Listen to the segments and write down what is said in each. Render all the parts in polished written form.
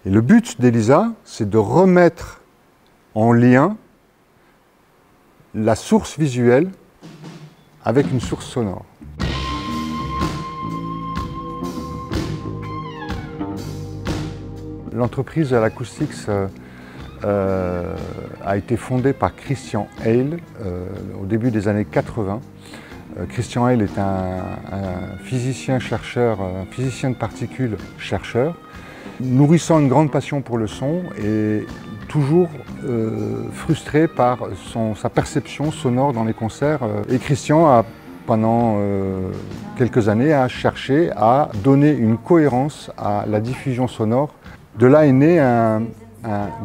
Et le but d'Elisa, c'est de remettre en lien la source visuelle avec une source sonore. L'entreprise Al-Acoustics a été fondée par Christian Hale au début des années 80. Christian Hale est un physicien-chercheur, un physicien de particules chercheur, nourrissant une grande passion pour le son et toujours frustré par sa perception sonore dans les concerts. Et Christian a, pendant quelques années, a cherché à donner une cohérence à la diffusion sonore. De là est né un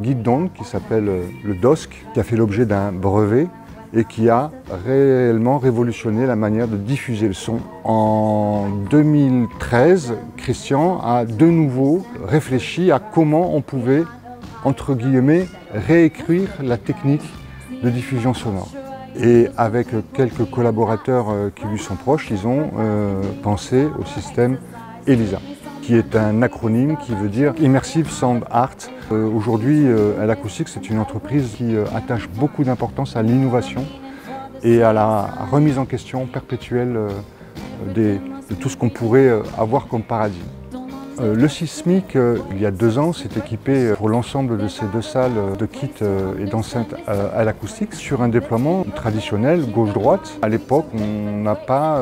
guide d'onde qui s'appelle le DOSC, qui a fait l'objet d'un brevet et qui a réellement révolutionné la manière de diffuser le son. En 2013, Christian a de nouveau réfléchi à comment on pouvait, entre guillemets, réécrire la technique de diffusion sonore. Et avec quelques collaborateurs qui lui sont proches, ils ont pensé au système ELISA, qui est un acronyme qui veut dire Immersive Sound Art. Aujourd'hui, Al-Acoustics, c'est une entreprise qui attache beaucoup d'importance à l'innovation et à la remise en question perpétuelle de tout ce qu'on pourrait avoir comme paradigme. Le Sismic, il y a 2 ans, s'est équipé pour l'ensemble de ces 2 salles de kits et d'enceintes Al-Acoustics sur un déploiement traditionnel gauche-droite. À l'époque, on n'a pas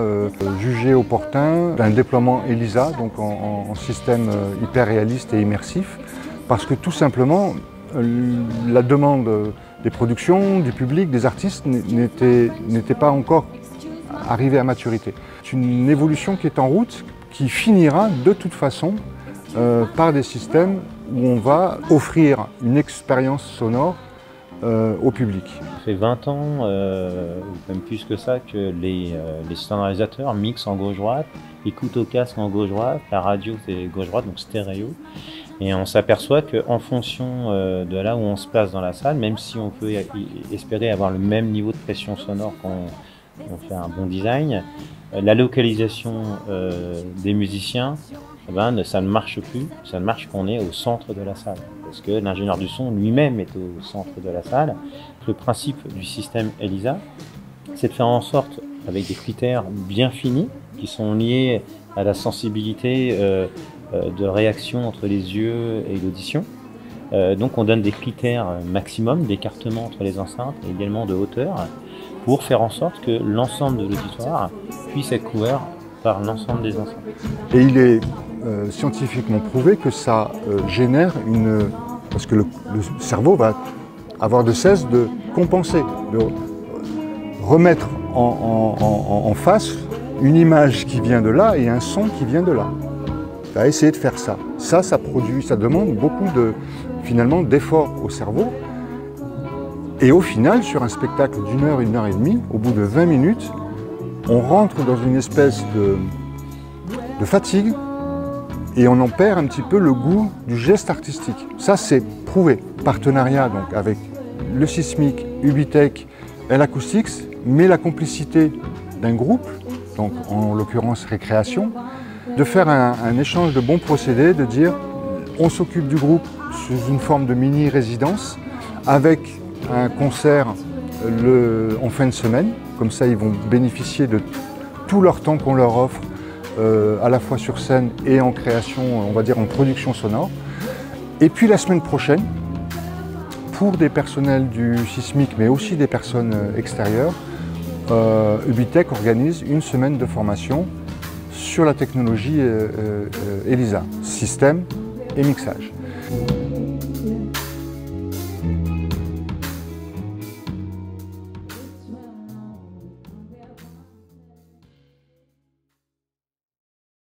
jugé opportun d'un déploiement ELISA, donc en système hyper réaliste et immersif, parce que tout simplement, la demande des productions, du public, des artistes n'était pas encore arrivée à maturité. C'est une évolution qui est en route, qui finira de toute façon par des systèmes où on va offrir une expérience sonore au public. Ça fait 20 ans, ou même plus que ça, que les sonorisateurs mixent en gauche-droite, écoutent au casque en gauche-droite, la radio c'est gauche-droite, donc stéréo. Et on s'aperçoit qu'en fonction de là où on se place dans la salle, même si on peut espérer avoir le même niveau de pression sonore quand on fait un bon design, la localisation des musiciens, eh ben, ça ne marche plus, ça ne marche qu'on est au centre de la salle. Parce que l'ingénieur du son lui-même est au centre de la salle. Le principe du système ELISA, c'est de faire en sorte, avec des critères bien finis, qui sont liés à la sensibilité de réaction entre les yeux et l'audition. Donc on donne des critères maximum d'écartement entre les enceintes et également de hauteur pour faire en sorte que l'ensemble de l'auditoire puisse être couvert par l'ensemble des enceintes. Et il est scientifiquement prouvé que ça génère une... parce que le cerveau va avoir de cesse de compenser, de remettre en face une image qui vient de là et un son qui vient de là. On va essayer de faire ça. Ça produit, ça demande beaucoup finalement d'efforts au cerveau. Et au final, sur un spectacle d'1 heure, 1 heure et demie, au bout de 20 minutes, on rentre dans une espèce de fatigue et on en perd un petit peu le goût du geste artistique. Ça, c'est prouvé. Partenariat donc avec le Sismic, Ubitech, Al-Acoustics, mais la complicité d'un groupe, donc en l'occurrence Récréation, de faire un échange de bons procédés, de dire on s'occupe du groupe sous une forme de mini-résidence avec un concert en fin de semaine, comme ça ils vont bénéficier de tout leur temps qu'on leur offre, à la fois sur scène et en création, on va dire en production sonore. Et puis la semaine prochaine, pour des personnels du Sismic, mais aussi des personnes extérieures, Ubitech organise une semaine de formation sur la technologie ELISA, système et mixage.